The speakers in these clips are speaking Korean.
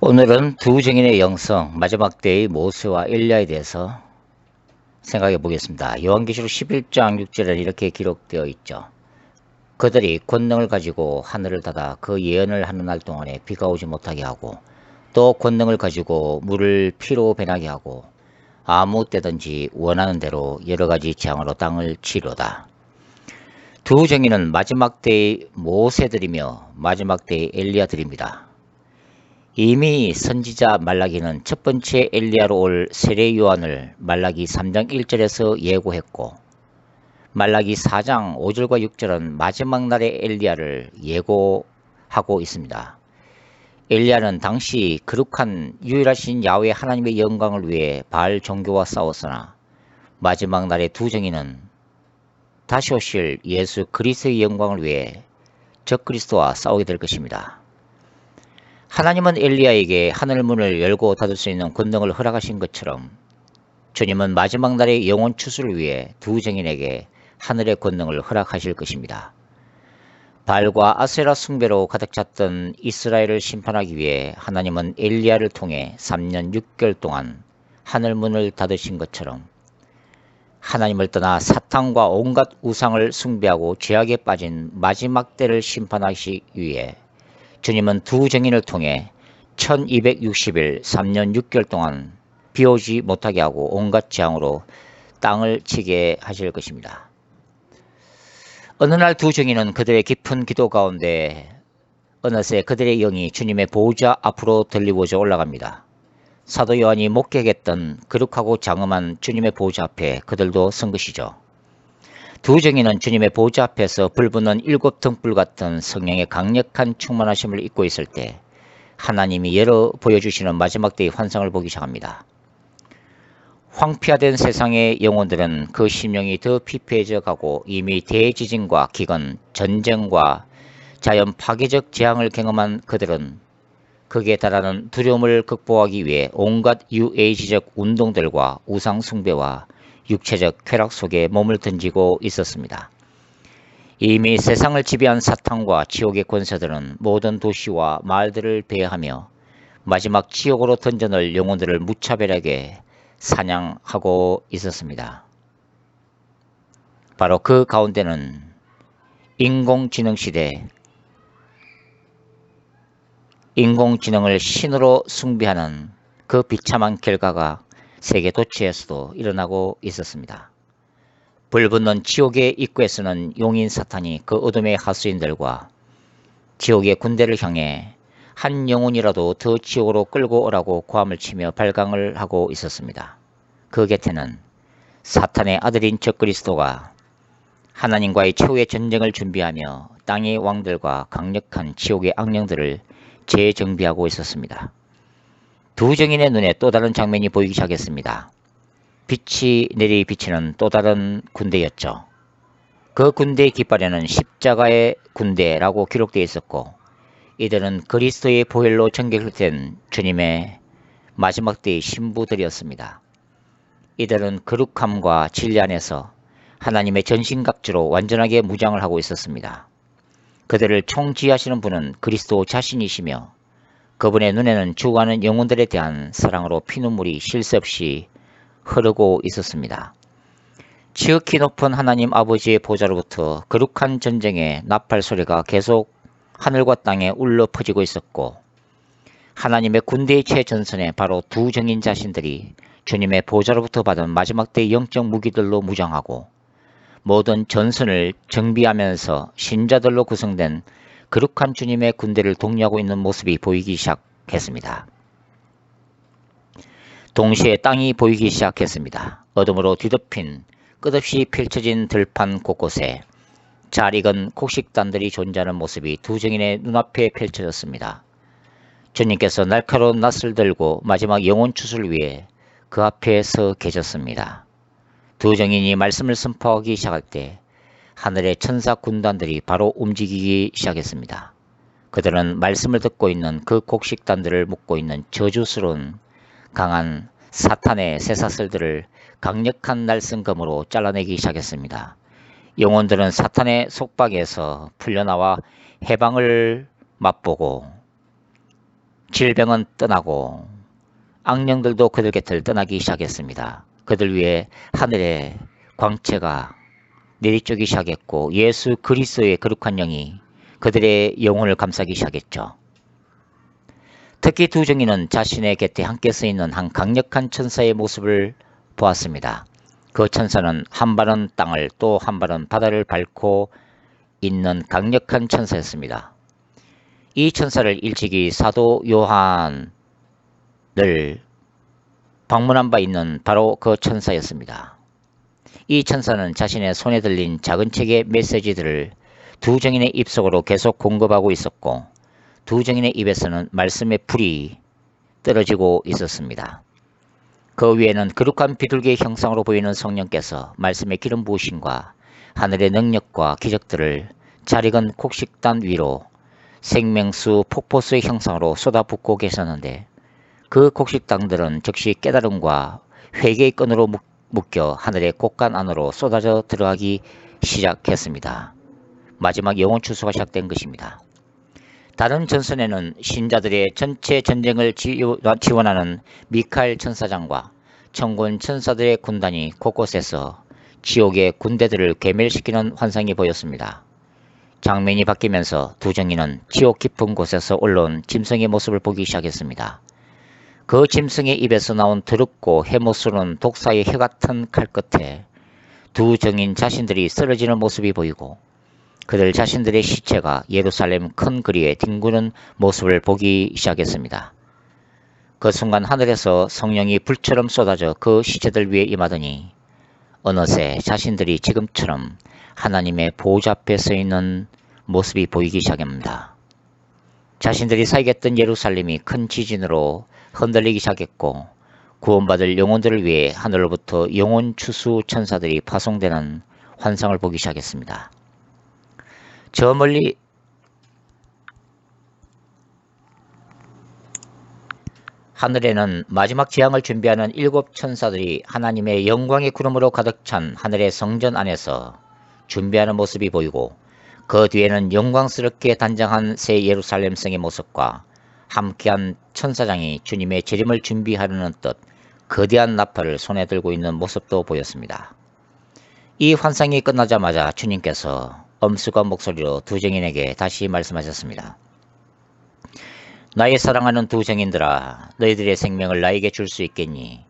오늘은 두 증인의 영성, 마지막 때의 모세와 엘리야에 대해서 생각해 보겠습니다. 요한계시록 11장 6절에 이렇게 기록되어 있죠. 그들이 권능을 가지고 하늘을 닫아 그 예언을 하는 날 동안에 비가 오지 못하게 하고, 또 권능을 가지고 물을 피로 변하게 하고, 아무 때든지 원하는 대로 여러 가지 재앙으로 땅을 치료다. 두 증인은 마지막 때의 모세들이며 마지막 때의 엘리야들입니다. 이미 선지자 말라기는 첫 번째 엘리야로 올 세례 요한을 말라기 3장 1절에서 예고했고, 말라기 4장 5절과 6절은 마지막 날의 엘리야를 예고하고 있습니다. 엘리야는 당시 거룩한 유일하신 야훼 하나님의 영광을 위해 바알 종교와 싸웠으나, 마지막 날의 두 증인은 다시 오실 예수 그리스도의 영광을 위해 적그리스도와 싸우게 될 것입니다. 하나님은 엘리야에게 하늘 문을 열고 닫을 수 있는 권능을 허락하신 것처럼, 주님은 마지막 날의 영혼 추수를 위해 두 증인에게 하늘의 권능을 허락하실 것입니다. 바알과 아세라 숭배로 가득 찼던 이스라엘을 심판하기 위해 하나님은 엘리야를 통해 3년 6개월 동안 하늘 문을 닫으신 것처럼, 하나님을 떠나 사탄과 온갖 우상을 숭배하고 죄악에 빠진 마지막 때를 심판하시기 위해 주님은 두 증인을 통해 1260일 3년 6개월 동안 비오지 못하게 하고 온갖 재앙으로 땅을 치게 하실 것입니다. 어느 날 두 증인은 그들의 깊은 기도 가운데 어느새 그들의 영이 주님의 보호자 앞으로 들리고자 올라갑니다. 사도 요한이 목격했던 거룩하고 장엄한 주님의 보호자 앞에 그들도 선 것이죠. 두 증인은 주님의 보호자 앞에서 불붙는 7 등불 같은 성령의 강력한 충만하심을 입고 있을 때 하나님이 열어 보여주시는 마지막 때의 환상을 보기 시작합니다. 황폐화된 세상의 영혼들은 그 심령이 더 피폐해져 가고, 이미 대지진과 기근, 전쟁과 자연 파괴적 재앙을 경험한 그들은 극에 달하는 두려움을 극복하기 위해 온갖 유에이지적 운동들과 우상 숭배와 육체적 쾌락 속에 몸을 던지고 있었습니다. 이미 세상을 지배한 사탄과 지옥의 권세들은 모든 도시와 마을들을 배회하며 마지막 지옥으로 던져넣을 영혼들을 무차별하게 사냥하고 있었습니다. 바로 그 가운데는 인공지능 시대, 인공지능을 신으로 숭배하는 그 비참한 결과가 세계 도처에서도 일어나고 있었습니다. 불붙는 지옥의 입구에서는 용인 사탄이 그 어둠의 하수인들과 지옥의 군대를 향해 한 영혼이라도 더 지옥으로 끌고 오라고 고함을 치며 발광을 하고 있었습니다. 그 곁에는 사탄의 아들인 적그리스도가 하나님과의 최후의 전쟁을 준비하며 땅의 왕들과 강력한 지옥의 악령들을 재정비하고 있었습니다. 두 증인의 눈에 또 다른 장면이 보이기 시작했습니다. 빛이 내리비치는 또 다른 군대였죠. 그 군대의 깃발에는 십자가의 군대라고 기록되어 있었고, 이들은 그리스도의 보혈로 정결된 주님의 마지막 때의 신부들이었습니다. 이들은 거룩함과 진리 안에서 하나님의 전신갑주로 완전하게 무장을 하고 있었습니다. 그들을 총지휘하시는 분은 그리스도 자신이시며, 그분의 눈에는 죽어가는 영혼들에 대한 사랑으로 피눈물이 쉴 새 없이 흐르고 있었습니다. 지극히 높은 하나님 아버지의 보좌로부터 거룩한 전쟁의 나팔 소리가 계속 하늘과 땅에 울려 퍼지고 있었고, 하나님의 군대의 최전선에 바로 두 증인 자신들이 주님의 보좌로부터 받은 마지막 때의 영적 무기들로 무장하고 모든 전선을 정비하면서 신자들로 구성된 거룩한 주님의 군대를 독려하고 있는 모습이 보이기 시작했습니다. 동시에 땅이 보이기 시작했습니다. 어둠으로 뒤덮인 끝없이 펼쳐진 들판 곳곳에 잘 익은 곡식단들이 존재하는 모습이 두 증인의 눈앞에 펼쳐졌습니다. 주님께서 날카로운 낫을 들고 마지막 영혼 추수를 위해 그 앞에 서 계셨습니다. 두 증인이 말씀을 선포하기 시작할 때 하늘의 천사 군단들이 바로 움직이기 시작했습니다. 그들은 말씀을 듣고 있는 그 곡식단들을 묶고 있는 저주스러운 강한 사탄의 쇠사슬들을 강력한 날성검으로 잘라내기 시작했습니다. 영혼들은 사탄의 속박에서 풀려나와 해방을 맛보고 질병은 떠나고 악령들도 그들 곁을 떠나기 시작했습니다. 그들 위에 하늘의 광채가 내리쬐기 시작했고 예수 그리스도의 거룩한 영이 그들의 영혼을 감싸기 시작했죠. 특히 두 증인은 자신의 곁에 함께 서 있는 한 강력한 천사의 모습을 보았습니다. 그 천사는 한 발은 땅을 또 한 발은 바다를 밟고 있는 강력한 천사였습니다. 이 천사를 일찍이 사도 요한을 방문한 바 있는 바로 그 천사였습니다. 이 천사는 자신의 손에 들린 작은 책의 메시지들을 두 증인의 입속으로 계속 공급하고 있었고 두 증인의 입에서는 말씀의 불이 떨어지고 있었습니다. 그 위에는 거룩한 비둘기의 형상으로 보이는 성령께서 말씀의 기름 부으심과 하늘의 능력과 기적들을 잘 익은 곡식단 위로 생명수 폭포수의 형상으로 쏟아붓고 계셨는데 그 곡식단들은 즉시 깨달음과 회개의 끈으로 묶여 하늘의 곳간 안으로 쏟아져 들어가기 시작했습니다. 마지막 영혼 추수가 시작된 것입니다. 다른 전선에는 신자들의 전체 전쟁을 지원하는 미카엘 천사장과 천군 천사들의 군단이 곳곳에서 지옥의 군대들을 괴멸시키는 환상이 보였습니다. 장면이 바뀌면서 두 증인은 지옥 깊은 곳에서 올라온 짐승의 모습을 보기 시작했습니다. 그 짐승의 입에서 나온 더럽고 해모스러운 독사의 혀 같은 칼 끝에 두 증인 자신들이 쓰러지는 모습이 보이고 그들 자신들의 시체가 예루살렘 큰 거리에 뒹구는 모습을 보기 시작했습니다. 그 순간 하늘에서 성령이 불처럼 쏟아져 그 시체들 위에 임하더니 어느새 자신들이 지금처럼 하나님의 보호자 앞에 서 있는 모습이 보이기 시작합니다. 자신들이 살겠던 예루살렘이 큰 지진으로 흔들리기 시작했고 구원받을 영혼들을 위해 하늘로부터 영혼 추수 천사들이 파송되는 환상을 보기 시작했습니다. 저 멀리 하늘에는 마지막 재앙을 준비하는 7 천사들이 하나님의 영광의 구름으로 가득 찬 하늘의 성전 안에서 준비하는 모습이 보이고 그 뒤에는 영광스럽게 단장한 새 예루살렘 성의 모습과 함께한 천사장이 주님의 재림을 준비하려는 듯 거대한 나팔을 손에 들고 있는 모습도 보였습니다. 이 환상이 끝나자마자 주님께서 엄숙한 목소리로 두 증인에게 다시 말씀하셨습니다. 나의 사랑하는 두 증인들아, 너희들의 생명을 나에게 줄 수 있겠니?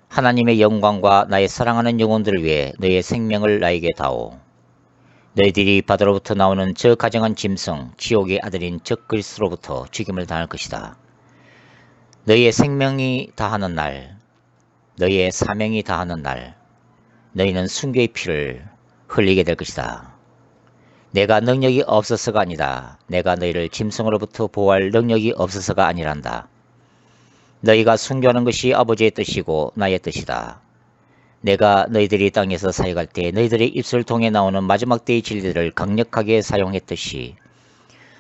하나님의 영광과 나의 사랑하는 영혼들을 위해 너희의 생명을 나에게 다오. 너희들이 바다로부터 나오는 저 가정한 짐승, 지옥의 아들인 적그리스도로부터 죽임을 당할 것이다. 너희의 생명이 다하는 날, 너희의 사명이 다하는 날, 너희는 순교의 피를 흘리게 될 것이다. 내가 능력이 없어서가 아니다. 내가 너희를 짐승으로부터 보호할 능력이 없어서가 아니란다. 너희가 순교하는 것이 아버지의 뜻이고 나의 뜻이다. 내가 너희들이 땅에서 사역할 때 너희들의 입술을 통해 나오는 마지막 때의 진리를 강력하게 사용했듯이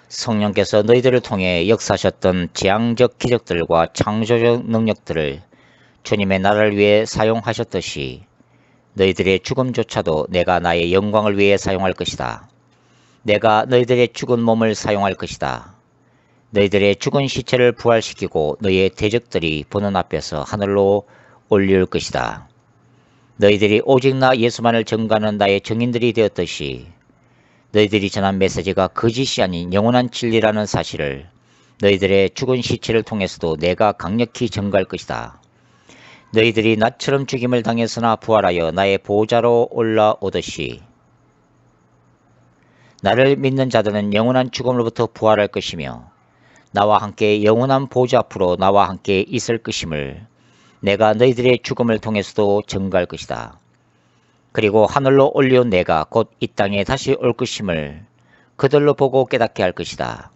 성령께서 너희들을 통해 역사하셨던 재앙적 기적들과 창조적 능력들을 주님의 나라를 위해 사용하셨듯이 너희들의 죽음조차도 내가 나의 영광을 위해 사용할 것이다. 내가 너희들의 죽은 몸을 사용할 것이다. 너희들의 죽은 시체를 부활시키고 너희의 대적들이 보는 앞에서 하늘로 올릴 것이다. 너희들이 오직 나 예수만을 전가하는 나의 증인들이 되었듯이 너희들이 전한 메시지가 거짓이 아닌 영원한 진리라는 사실을 너희들의 죽은 시체를 통해서도 내가 강력히 전가할 것이다. 너희들이 나처럼 죽임을 당했으나 부활하여 나의 보호자로 올라오듯이 나를 믿는 자들은 영원한 죽음으로부터 부활할 것이며 나와 함께 영원한 보호자 앞으로 나와 함께 있을 것임을 내가 너희들의 죽음을 통해서도 증거할 것이다. 그리고 하늘로 올려온 내가 곧 이 땅에 다시 올 것임을 그들로 보고 깨닫게 할 것이다.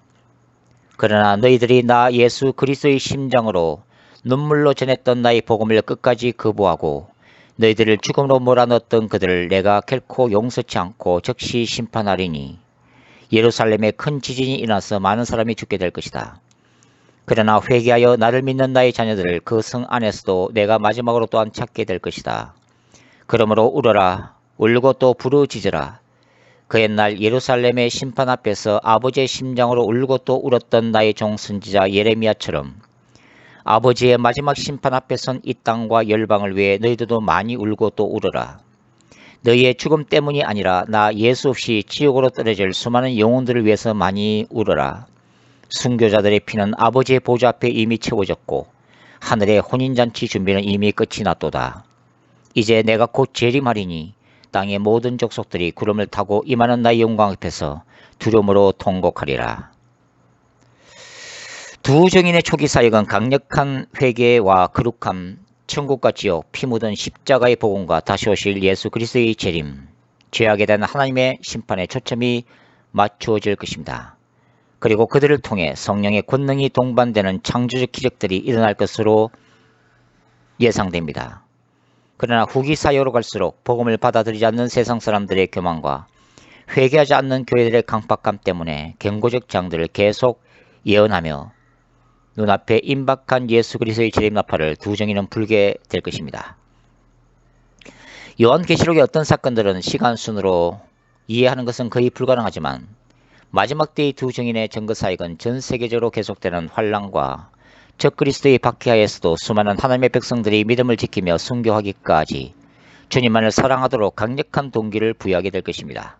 그러나 너희들이 나 예수 그리스도의 심장으로 눈물로 전했던 나의 복음을 끝까지 거부하고 너희들을 죽음으로 몰아넣었던 그들을 내가 결코 용서치 않고 즉시 심판하리니 예루살렘에 큰 지진이 일어나서 많은 사람이 죽게 될 것이다. 그러나 회개하여 나를 믿는 나의 자녀들을 그 성 안에서도 내가 마지막으로 또한 찾게 될 것이다. 그러므로 울어라, 울고 또 부르짖으라. 그 옛날 예루살렘의 심판 앞에서 아버지의 심장으로 울고 또 울었던 나의 종 선지자 예레미야처럼 아버지의 마지막 심판 앞에 선 이 땅과 열방을 위해 너희들도 많이 울고 또 울어라. 너희의 죽음 때문이 아니라 나 예수 없이 지옥으로 떨어질 수많은 영혼들을 위해서 많이 울어라. 순교자들의 피는 아버지의 보좌 앞에 이미 채워졌고 하늘의 혼인잔치 준비는 이미 끝이 났도다. 이제 내가 곧 재림하리니 땅의 모든 족속들이 구름을 타고 임하는 나의 영광 앞에서 두려움으로 통곡하리라. 두 증인의 초기 사역은 강력한 회개와 거룩함, 천국과 지옥, 피 묻은 십자가의 복음과 다시 오실 예수 그리스도의 재림, 죄악에 대한 하나님의 심판에 초점이 맞추어질 것입니다. 그리고 그들을 통해 성령의 권능이 동반되는 창조적 기적들이 일어날 것으로 예상됩니다. 그러나 후기 사역으로 갈수록 복음을 받아들이지 않는 세상 사람들의 교만과 회개하지 않는 교회들의 강박감 때문에 경고적 장들을 계속 예언하며 눈앞에 임박한 예수 그리스도의 재림 나팔을 두 정의는 불게 될 것입니다. 요한계시록의 어떤 사건들은 시간 순으로 이해하는 것은 거의 불가능하지만 마지막 때의 두 증인의 증거사역은 전 세계적으로 계속되는 환란과 적그리스도의 박해하에서도 수많은 하나님의 백성들이 믿음을 지키며 순교하기까지 주님만을 사랑하도록 강력한 동기를 부여하게 될 것입니다.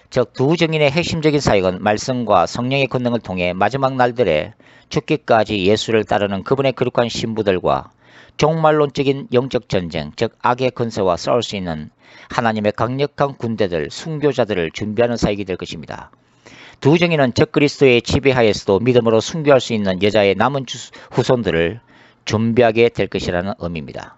즉 두 증인의 핵심적인 사역은 말씀과 성령의 권능을 통해 마지막 날들에 죽기까지 예수를 따르는 그분의 거룩한 신부들과 종말론적인 영적 전쟁, 즉 악의 권세와 싸울 수 있는 하나님의 강력한 군대들, 순교자들을 준비하는 사역이 될 것입니다. 두 증인은 적그리스도의 지배하에서도 믿음으로 순교할 수 있는 여자의 남은 후손들을 준비하게 될 것이라는 의미입니다.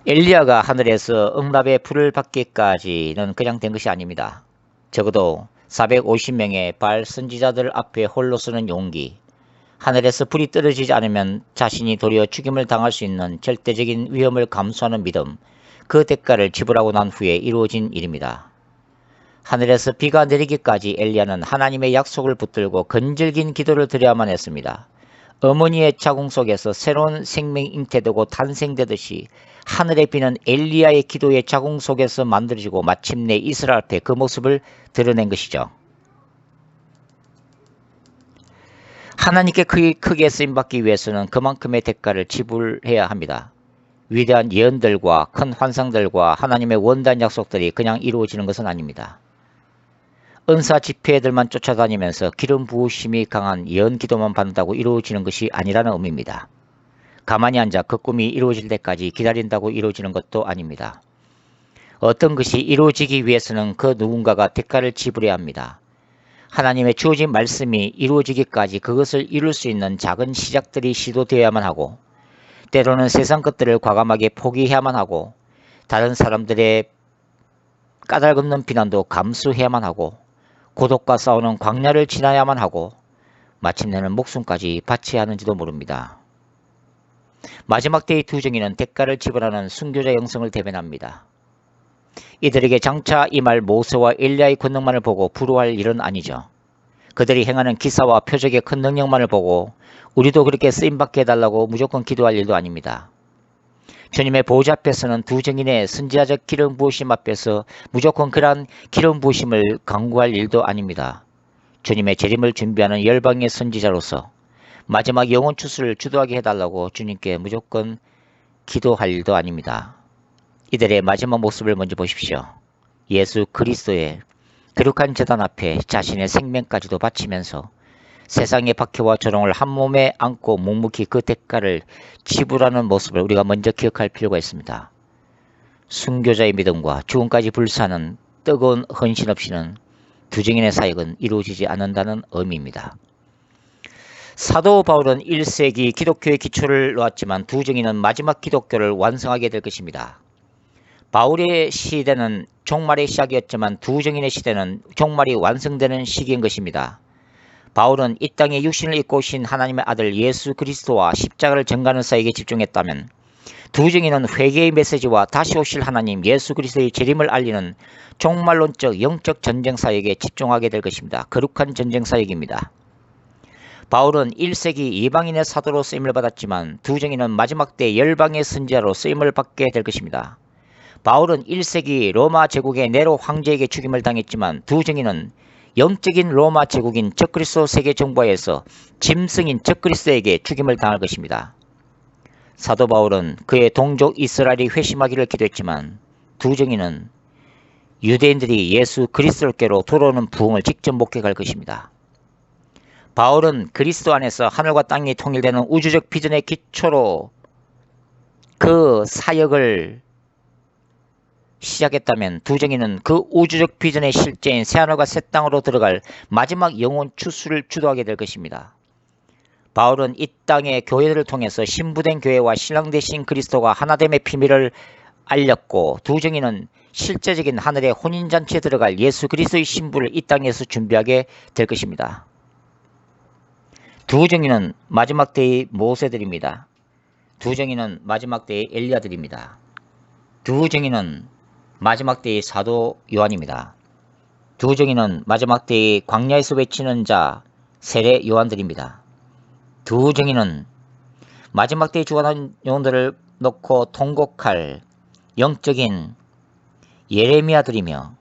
엘리야가 하늘에서 응답의 불을 받기까지는 그냥 된 것이 아닙니다. 적어도 450명의 바알 선지자들 앞에 홀로 서는 용기, 하늘에서 불이 떨어지지 않으면 자신이 도리어 죽임을 당할 수 있는 절대적인 위험을 감수하는 믿음, 그 대가를 지불하고 난 후에 이루어진 일입니다. 하늘에서 비가 내리기까지 엘리야는 하나님의 약속을 붙들고 건질긴 기도를 드려야만 했습니다. 어머니의 자궁 속에서 새로운 생명이 잉태되고 탄생되듯이 하늘의 비는 엘리야의 기도의 자궁 속에서 만들어지고 마침내 이스라엘 앞에 그 모습을 드러낸 것이죠. 하나님께 크게 쓰임받기 위해서는 그만큼의 대가를 지불해야 합니다. 위대한 예언들과 큰 환상들과 하나님의 원단 약속들이 그냥 이루어지는 것은 아닙니다. 은사 집회들만 쫓아다니면서 기름 부으심이 강한 예언 기도만 받는다고 이루어지는 것이 아니라는 의미입니다. 가만히 앉아 그 꿈이 이루어질 때까지 기다린다고 이루어지는 것도 아닙니다. 어떤 것이 이루어지기 위해서는 그 누군가가 대가를 지불해야 합니다. 하나님의 주어진 말씀이 이루어지기까지 그것을 이룰 수 있는 작은 시작들이 시도되어야만 하고, 때로는 세상 것들을 과감하게 포기해야만 하고, 다른 사람들의 까닭없는 비난도 감수해야만 하고, 고독과 싸우는 광야를 지나야만 하고 마침내는 목숨까지 바쳐야 하는지도 모릅니다. 마지막 때의 두 정의는 대가를 지불하는 순교자 영성을 대변합니다. 이들에게 장차 임할 모세와 엘리야의 권능만을 보고 부러워할 일은 아니죠. 그들이 행하는 기사와 표적의 큰 능력만을 보고 우리도 그렇게 쓰임받게 해달라고 무조건 기도할 일도 아닙니다. 주님의 보좌 앞에서는 두 증인의 선지자적 기름 부으심 앞에서 무조건 그러한 기름 부으심을 강구할 일도 아닙니다. 주님의 재림을 준비하는 열방의 선지자로서 마지막 영혼 추수를 주도하게 해달라고 주님께 무조건 기도할 일도 아닙니다. 이들의 마지막 모습을 먼저 보십시오. 예수 그리스도의 거룩한 제단 앞에 자신의 생명까지도 바치면서 세상의 박해와 조롱을 한 몸에 안고 묵묵히 그 대가를 지불하는 모습을 우리가 먼저 기억할 필요가 있습니다. 순교자의 믿음과 죽음까지 불사하는 뜨거운 헌신 없이는 두 증인의 사역은 이루어지지 않는다는 의미입니다. 사도 바울은 1세기 기독교의 기초를 놓았지만 두 증인은 마지막 기독교를 완성하게 될 것입니다. 바울의 시대는 종말의 시작이었지만 두 증인의 시대는 종말이 완성되는 시기인 것입니다. 바울은 이 땅에 육신을 입고 오신 하나님의 아들 예수 그리스도와 십자가를 전가하는 사역에 집중했다면, 두 증인은 회개의 메시지와 다시 오실 하나님 예수 그리스도의 재림을 알리는 종말론적 영적 전쟁 사역에 집중하게 될 것입니다. 거룩한 전쟁 사역입니다. 바울은 1세기 이방인의 사도로 쓰임을 받았지만 두 증인은 마지막 때 열방의 선지자로 쓰임을 받게 될 것입니다. 바울은 1세기 로마 제국의 네로 황제에게 죽임을 당했지만 두 증인은 영적인 로마 제국인 적그리스도 세계 정부에서 짐승인 적그리스도에게 죽임을 당할 것입니다. 사도 바울은 그의 동족 이스라엘이 회심하기를 기도했지만 두 증인은 유대인들이 예수 그리스도께로 돌아오는 부흥을 직접 목격할 것입니다. 바울은 그리스도 안에서 하늘과 땅이 통일되는 우주적 비전의 기초로 그 사역을 시작했다면 두 증인은 그 우주적 비전의 실제인 새하늘과 새 땅으로 들어갈 마지막 영혼 추수를 주도하게 될 것입니다. 바울은 이 땅의 교회들을 통해서 신부된 교회와 신랑 되신 그리스도가 하나됨의 비밀을 알렸고 두 증인은 실제적인 하늘의 혼인잔치에 들어갈 예수 그리스도의 신부를 이 땅에서 준비하게 될 것입니다. 두 증인은 마지막 때의 모세들입니다. 두 증인은 마지막 때의 엘리야들입니다. 두 증인은 마지막 때의 사도 요한입니다. 두 증인은 마지막 때의 광야에서 외치는 자 세례 요한들입니다. 두 증인은 마지막 때에 죽어난 영혼들을 놓고 통곡할 영적인 예레미야들이며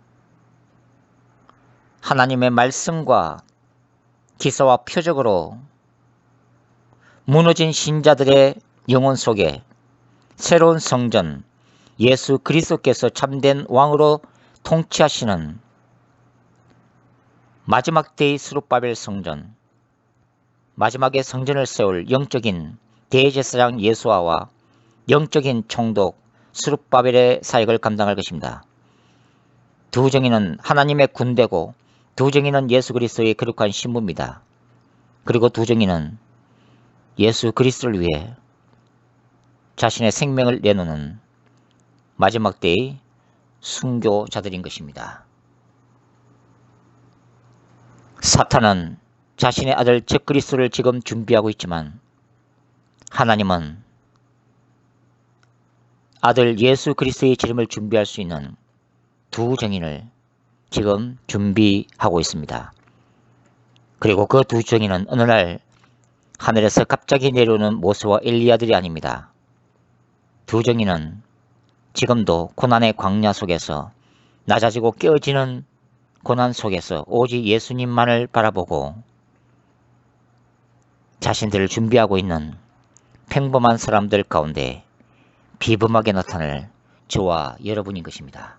하나님의 말씀과 기사와 표적으로 무너진 신자들의 영혼 속에 새로운 성전 예수 그리스도께서 참된 왕으로 통치하시는 마지막 때의 스룹바벨 성전, 마지막에 성전을 세울 영적인 대제사장 예수아와 영적인 총독 스룹바벨의 사역을 감당할 것입니다. 두 증인은 하나님의 군대고 두 증인은 예수 그리스도의 거룩한 신부입니다. 그리고 두 증인은 예수 그리스도를 위해 자신의 생명을 내놓는 마지막 때의 순교자들인 것입니다. 사탄은 자신의 아들 적그리스도를 지금 준비하고 있지만 하나님은 아들 예수 그리스도의 재림을 준비할 수 있는 두 증인을 지금 준비하고 있습니다. 그리고 그 두 증인은 어느 날 하늘에서 갑자기 내려오는 모세와 엘리야들이 아닙니다. 두 증인은 지금도 고난의 광야 속에서 낮아지고 깨어지는 고난 속에서 오직 예수님만을 바라보고 자신들을 준비하고 있는 평범한 사람들 가운데 비범하게 나타날 저와 여러분인 것입니다.